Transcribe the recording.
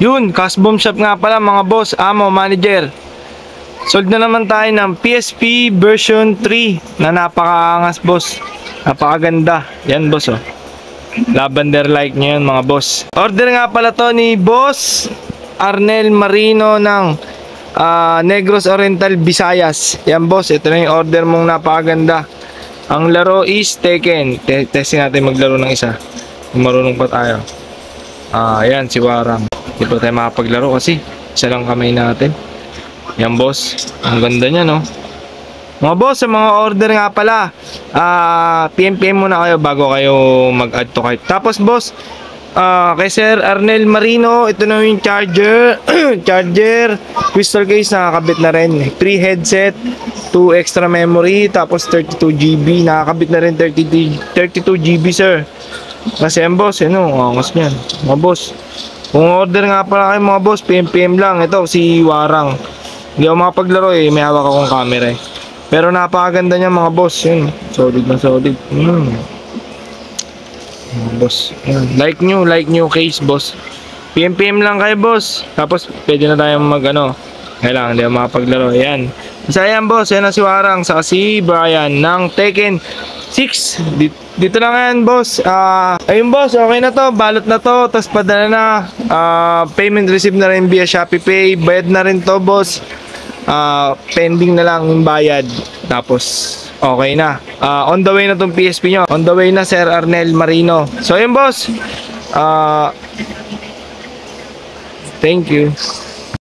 Yun, Custom Shop nga pala mga boss, amo, manager. Sold na naman tayo ng PSP version 3 na napakaangas boss. Napakaganda. Yan boss oh. Lavender like nyo yun mga boss. Order nga pala to ni Boss Arnel Marino ng Negros Oriental, Visayas. Yan boss, ito na yung order mong napakaganda. Ang laro is Tekken. Testing natin maglaro ng isa. Marunong pa tayo. Ayan si Warang. Hindi pa tayo makapaglaro kasi isa lang kamay natin. Yan boss, ang ganda niya no. Mga boss, sa mga order nga pala, PM muna kayo bago kayo mag-add to cart. Tapos boss, kay Sir Arnel Marino, ito na yung charger. Charger, crystal case, nakakabit na rin. 3 headset, 2 extra memory, tapos 32GB. Nakakabit na rin 32GB sir. Kasi yan boss, angas niyan. Mga boss, kung order nga pala kayo mga boss, PM lang. Ito, si Warang. Hindi ako makapaglaro eh, may hawak akong camera eh. Pero napakaganda niya mga boss, yun. Solid na solid. Mga boss, yun. Like new case boss. PM lang kayo boss. Tapos pwede na tayong kailangan hindi ako makapaglaro. Ayan. Isa yan boss, yan na si Warang. Saka si Brian ng Tekken 6. Dito lang yan boss. Ayun boss, okay na to. Balot na to. Tapos padala na. Payment receipt na rin via Shopee Pay. Bayad na rin to boss. Pending na lang yung bayad. Tapos okay na. On the way na tong PSP nyo. On the way na Sir Arnel Marino. So ayun boss. Thank you.